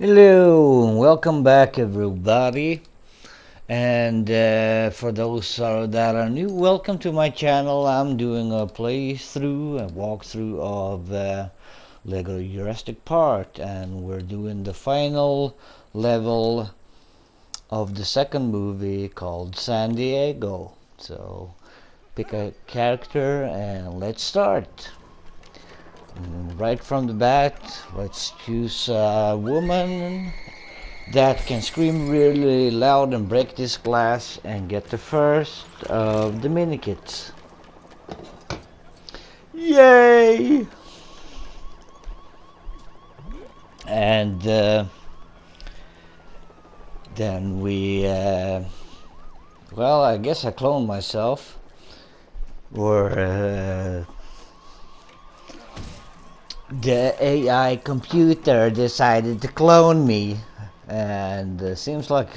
Hello, welcome back everybody. And for those that are new, welcome to my channel. I'm doing a playthrough, a walkthrough of Lego Jurassic Park, and we're doing the final level of the second movie called San Diego. So pick a character and let's start. Right from the bat, let's choose a woman that can scream really loud and break this glass and get the first of the Minikits. Yay! And then well, I guess I cloned myself, or the AI computer decided to clone me, and seems like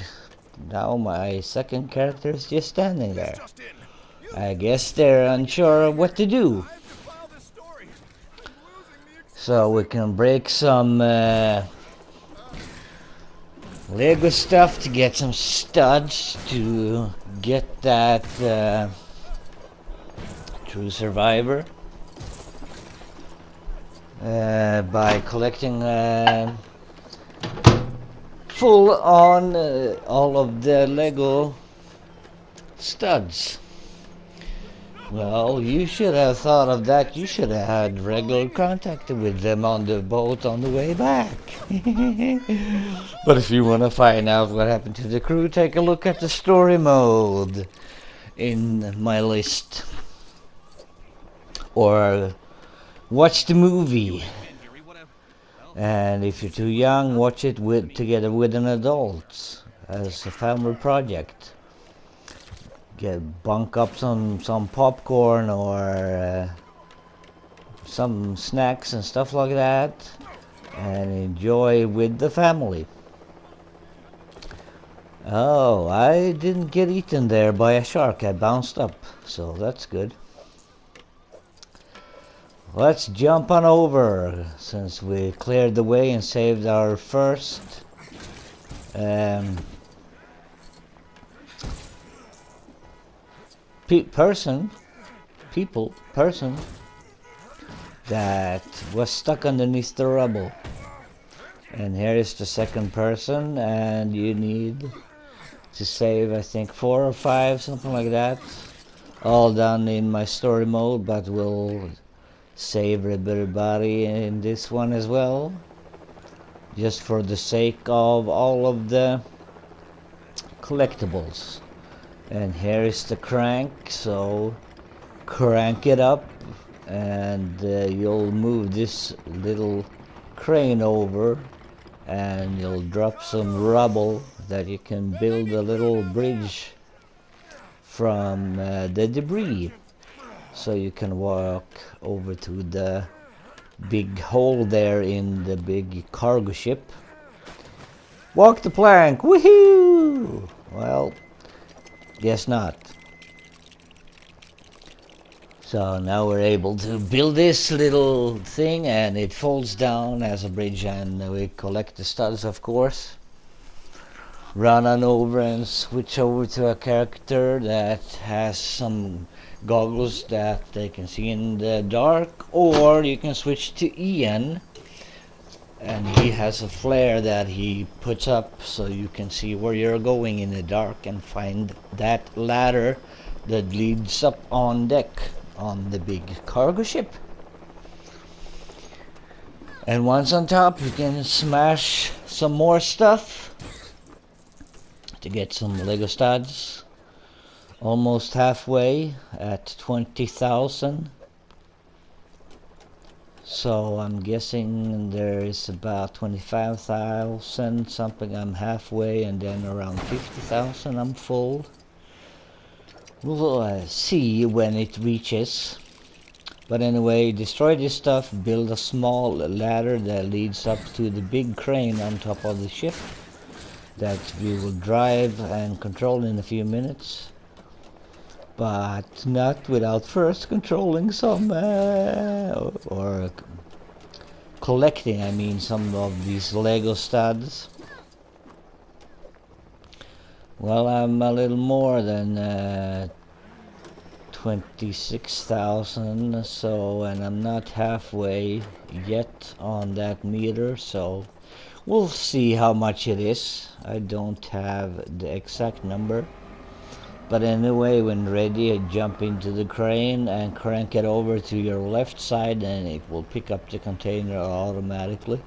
now my second character is just standing there. I guess they're unsure what to do. So we can break some Lego stuff to get some studs to get that true survivor by collecting full on all of the Lego studs. Well, you should have thought of that. You should have had regular contact with them on the boat on the way back. But if you want to find out what happened to the crew, take a look at the story mode in my list. Or watch the movie. And if you're too young, watch it together with an adult as a family project. Bunk up some popcorn or some snacks and stuff like that, and enjoy with the family. Oh, I didn't get eaten there by a shark. I bounced up, so that's good. Let's jump on over, since we cleared the way and saved our first person that was stuck underneath the rubble. And here is the second person, and you need to save, I think, 4 or 5, something like that. All done in my story mode, but we'll save everybody in this one as well, just for the sake of all of the collectibles. And here is the crank, so crank it up, and you'll move this little crane over, and you'll drop some rubble that you can build a little bridge from the debris, so you can walk over to the big hole there in the big cargo ship. Walk the plank, woohoo! Well, guess not. So now we're able to build this little thing, and it folds down as a bridge, and we collect the studs, of course. Run on over and switch over to a character that has some goggles that they can see in the dark, or you can switch to Ian, and he has a flare that he puts up so you can see where you're going in the dark and find that ladder that leads up on deck on the big cargo ship. And once on top, you can smash some more stuff to get some Lego studs. Almost halfway at 20,000. So I'm guessing there is about 25,000 something. I'm halfway, and then around 50,000 I'm full. We'll see when it reaches. But anyway, destroy this stuff, build a small ladder that leads up to the big crane on top of the ship that we will drive and control in a few minutes. But not without first controlling some or collecting, I mean, some of these Lego studs. Well, I'm a little more than 26,000, so, and I'm not halfway yet on that meter, so we'll see how much it is. I don't have the exact number. But anyway, when ready, jump into the crane and crank it over to your left side and it will pick up the container automatically.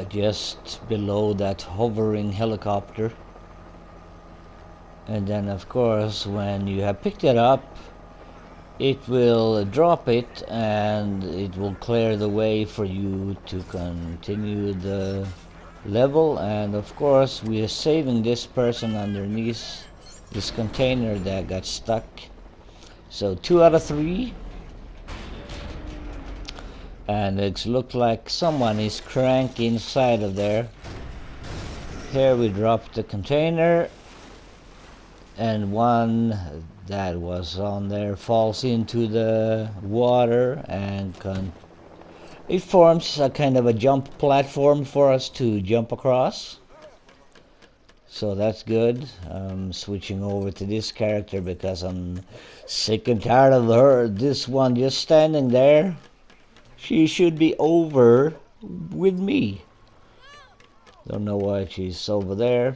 Just below that hovering helicopter. And then of course, when you have picked it up, it will drop it and it will clear the way for you to continue the level. And of course, we are saving this person underneath this container that got stuck. So 2 out of 3, and it looks like someone is cranked inside of there. Here we drop the container, and one that was on there falls into the water, and it forms a kind of a jump platform for us to jump across. So that's good. I'm switching over to this character because I'm sick and tired of this one just standing there. She should be over with me. Don't know why she's over there.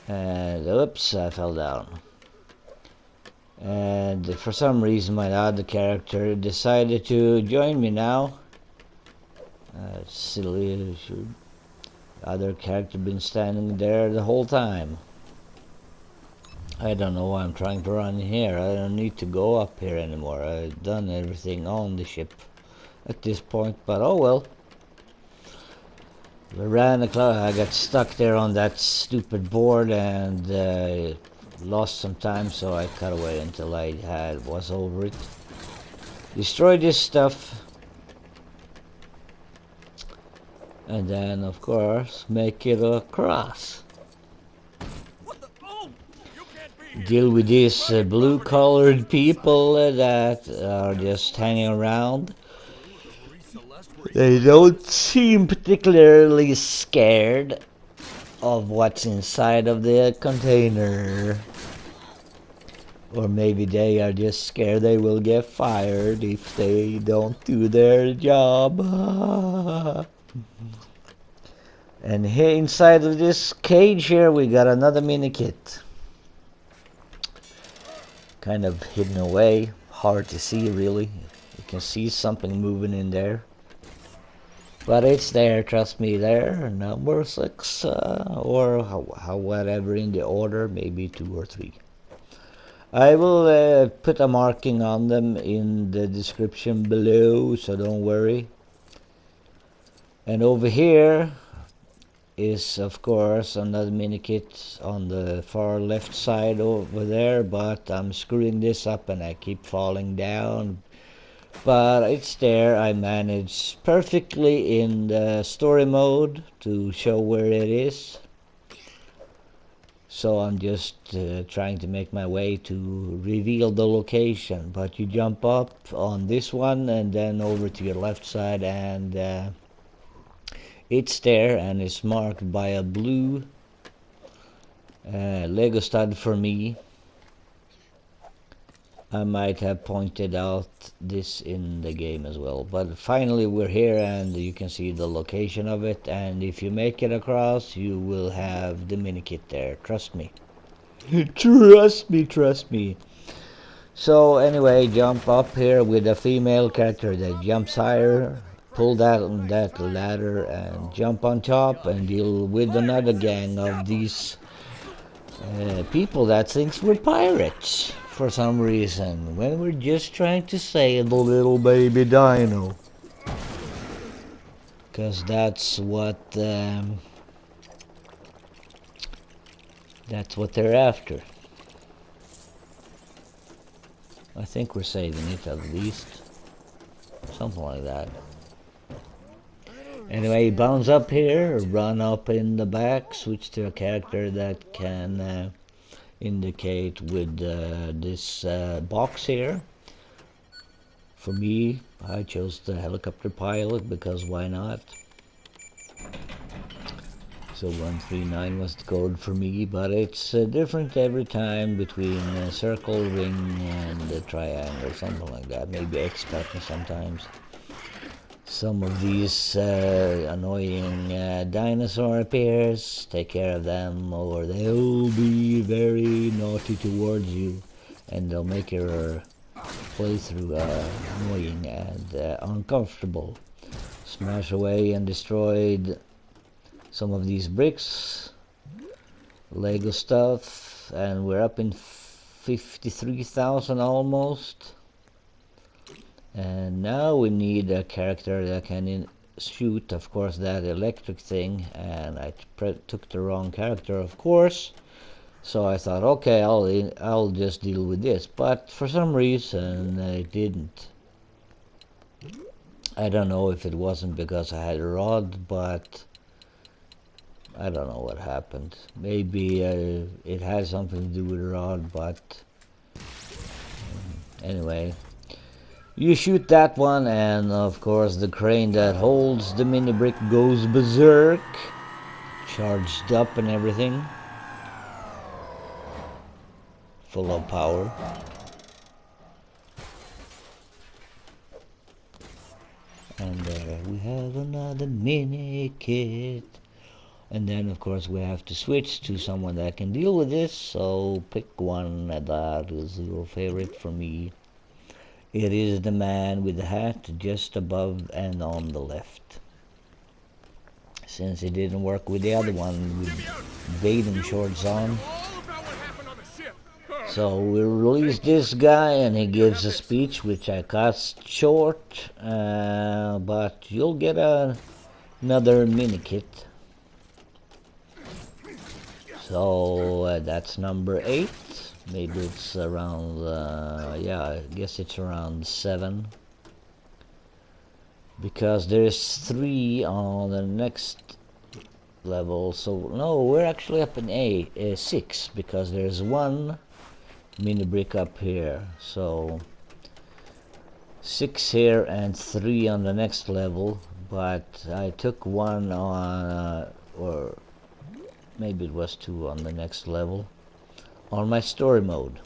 And oops, I fell down. And for some reason my other character decided to join me now. Silly. Other character been standing there the whole time. I don't know why I'm trying to run here. I don't need to go up here anymore. I've done everything on the ship at this point, but oh well. I ran the clock. I got stuck there on that stupid board and lost some time, so I cut away until I was over it. Destroy this stuff. And then, of course, make it across. Deal with these blue-colored people that are just hanging around. They don't seem particularly scared of what's inside of the container. Or maybe they are just scared they will get fired if they don't do their job. And here inside of this cage here we got another Minikit. Kind of hidden away, hard to see really. You can see something moving in there. But it's there, trust me, there. Number 6 or whatever in the order, maybe 2 or 3. I will put a marking on them in the description below, so don't worry. And over here is of course another Minikit on the far left side over there, but I'm screwing this up and I keep falling down. But it's there. I managed perfectly in the story mode to show where it is. So I'm just trying to make my way to reveal the location. But you jump up on this one and then over to your left side, and it's there, and it's marked by a blue Lego stud for me. I might have pointed out this in the game as well, but finally we're here and you can see the location of it, and if you make it across you will have the Minikit there, trust me. Trust me. So anyway, jump up here with a female character that jumps higher, pull that on that ladder and jump on top and deal with another gang of these people that thinks we're pirates for some reason, when we're just trying to save the little baby dino. Because that's what they're after. I think we're saving it at least. Something like that. Anyway, bounce up here, run up in the back, switch to a character that can indicate with this box here. For me, I chose the helicopter pilot because why not? So 139 was the code for me, but it's different every time between circle, ring, and triangle, something like that. Maybe X button sometimes. Some of these annoying dinosaur pairs, take care of them or they'll be very naughty towards you and they'll make your playthrough annoying and uncomfortable. Smash away and destroyed some of these bricks, Lego stuff, and we're up in 53,000 almost. And now we need a character that can shoot, of course, that electric thing, and I took the wrong character, of course. So I thought, okay, I'll just deal with this, but for some reason it didn't. I don't know if it wasn't because I had a rod, but I don't know what happened. Maybe it had something to do with the rod, but anyway. You shoot that one, and of course the crane that holds the mini brick goes berserk, charged up and everything, full of power. And there we have another mini kit. And then of course we have to switch to someone that can deal with this, so pick one that is your favorite for me. It is the man with the hat just above and on the left. Since it didn't work with the other one with bathing shorts on. So we release this guy and he gives a speech which I cut short, but you'll get another mini kit. So that's number 8. Maybe it's around, yeah, I guess it's around 7. Because there's 3 on the next level. So, no, we're actually up in 6. Because there's 1 mini brick up here. So, 6 here and 3 on the next level. But I took 1 on, or maybe it was 2 on the next level. On my story mode.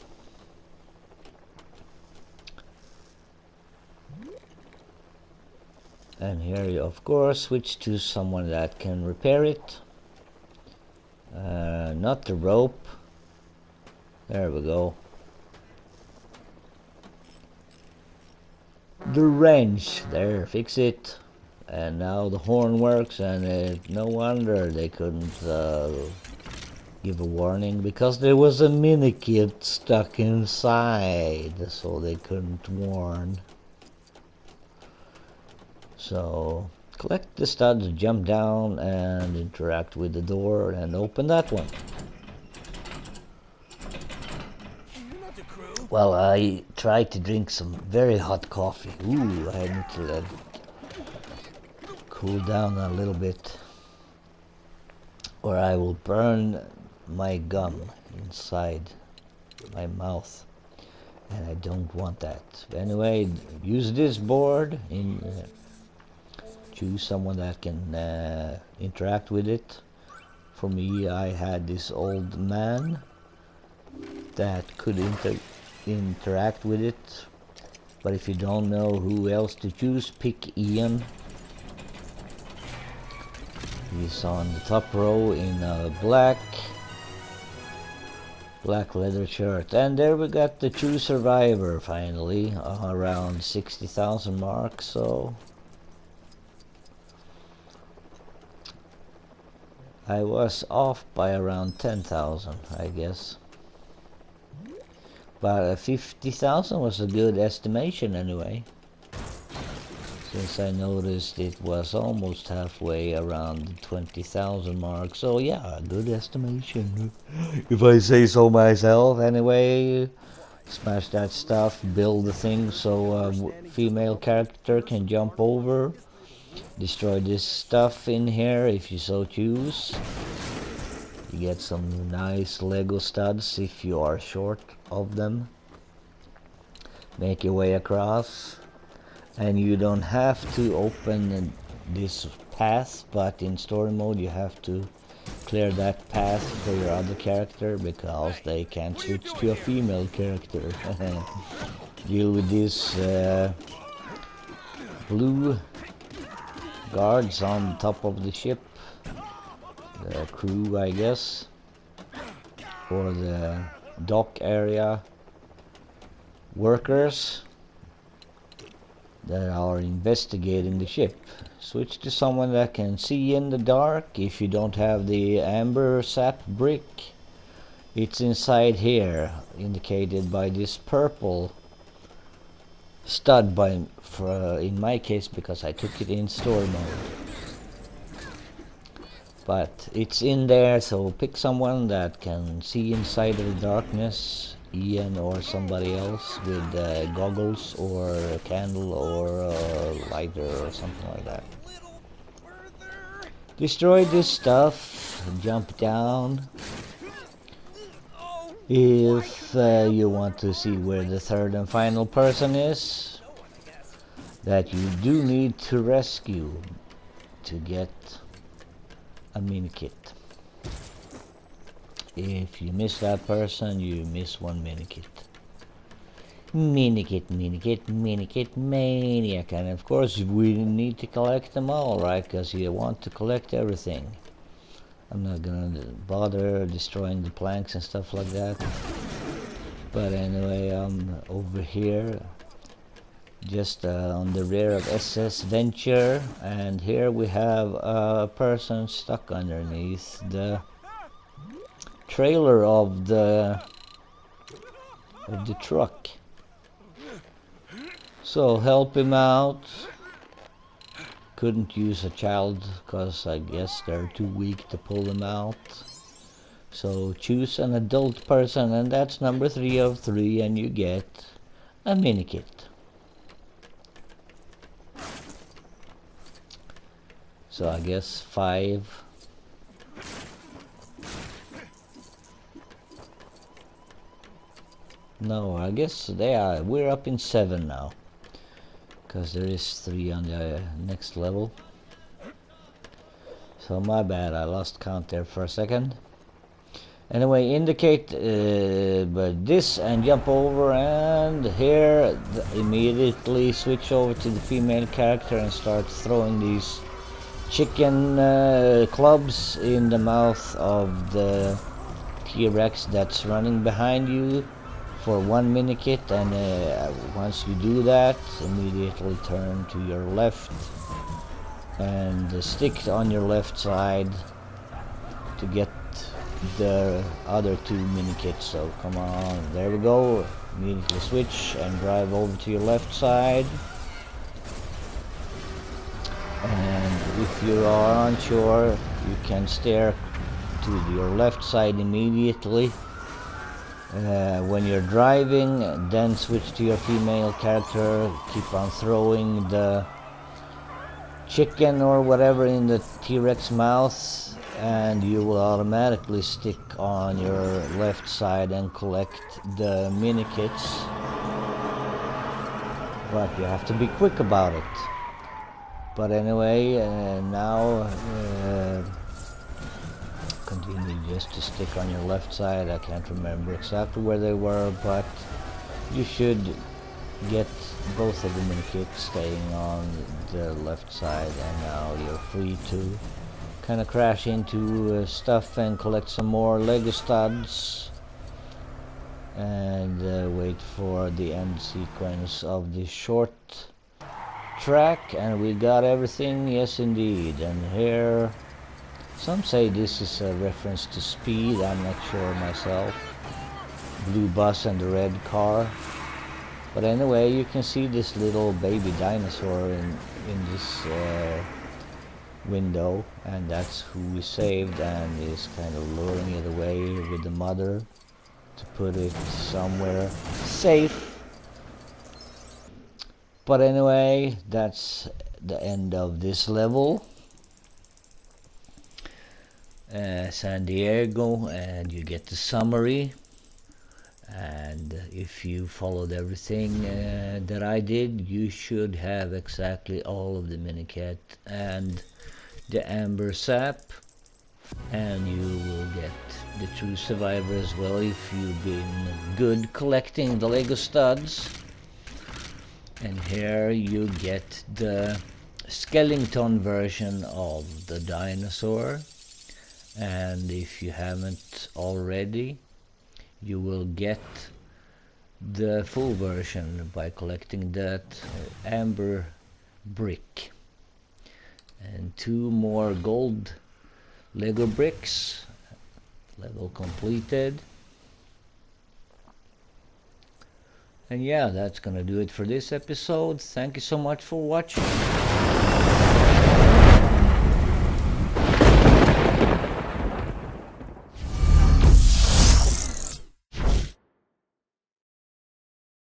And here you of course switch to someone that can repair it. Not the rope. There we go. The wrench. There, fix it. And now the horn works, and no wonder they couldn't give a warning, because there was a Minikit stuck inside, so they couldn't warn. So collect the studs, jump down and interact with the door and open that one. Well, I tried to drink some very hot coffee. Ooh, I need to let it cool down a little bit, or I will burn my gum inside my mouth, and I don't want that. Anyway, use this board in choose someone that can interact with it. For me, I had this old man that could interact with it, but if you don't know who else to choose, pick Ian. He's on the top row in a black leather shirt. And there we got the true survivor finally, around 60,000 marks. So I was off by around 10,000, I guess. But 50,000 was a good estimation anyway, since I noticed it was almost halfway around the 20,000 mark. So yeah, good estimation, if I say so myself. Anyway, smash that stuff, build the thing so a female character can jump over. Destroy this stuff in here if you so choose. You get some nice Lego studs if you are short of them. Make your way across. and you don't have to open this path, but in story mode you have to clear that path for your other character because they can't switch to a female character. Deal with these blue guards on top of the ship, the crew I guess, or the dock area workers that are investigating the ship. Switch to someone that can see in the dark. If you don't have the amber sap brick, it's inside here, indicated by this purple stud in my case, because I took it in story mode. But it's in there, so pick someone that can see inside of the darkness, Ian or somebody else with goggles or a candle or a lighter or something like that. Destroy this stuff, jump down. If you want to see where the third and final person is, that you do need to rescue to get a Minikit. If you miss that person, you miss one Minikit. Minikit, Minikit, Minikit, Maniac. And of course we need to collect them all, right? Because you want to collect everything. I'm not gonna bother destroying the planks and stuff like that. But anyway, I'm over here, just on the rear of SS Venture, and here we have a person stuck underneath the trailer of the truck. So help him out. Couldn't use a child because I guess they're too weak to pull them out. So choose an adult person, and that's number 3 of 3, and you get a Minikit. So I guess 5. No, I guess we're up in 7 now. Because there is 3 on the next level. So my bad, I lost count there for a second. Anyway, indicate but this and jump over, and here immediately switch over to the female character and start throwing these chicken clubs in the mouth of the T-Rex that's running behind you for 1 Minikit. And once you do that, immediately turn to your left and stick on your left side to get the other 2 Minikits. So come on, there we go. Immediately switch and drive over to your left side. And if you are unsure, you can steer to your left side immediately when you're driving, then switch to your female character, keep on throwing the chicken or whatever in the T-Rex mouth, and you will automatically stick on your left side and collect the Minikits. But you have to be quick about it. But anyway, now continue just to stick on your left side. I can't remember exactly where they were, but you should get both of the Minikits staying on the left side, and now you're free to kind of crash into stuff and collect some more Lego studs and wait for the end sequence of this short track. And we got everything, yes indeed. And here some say this is a reference to Speed, I'm not sure myself. Blue bus and the red car. But anyway, you can see this little baby dinosaur in this window, and that's who we saved, and is kind of luring it away with the mother to put it somewhere safe. But anyway, that's the end of this level. San Diego, and you get the summary. And if you followed everything that I did, you should have exactly all of the Minikit and the Amber Sap, and you will get the True Survivor as well if you've been good collecting the Lego studs. And here you get the skeleton version of the dinosaur, and if you haven't already, you will get the full version by collecting that amber brick. And 2 more gold Lego bricks, level completed. And yeah, that's gonna do it for this episode. Thank you so much for watching.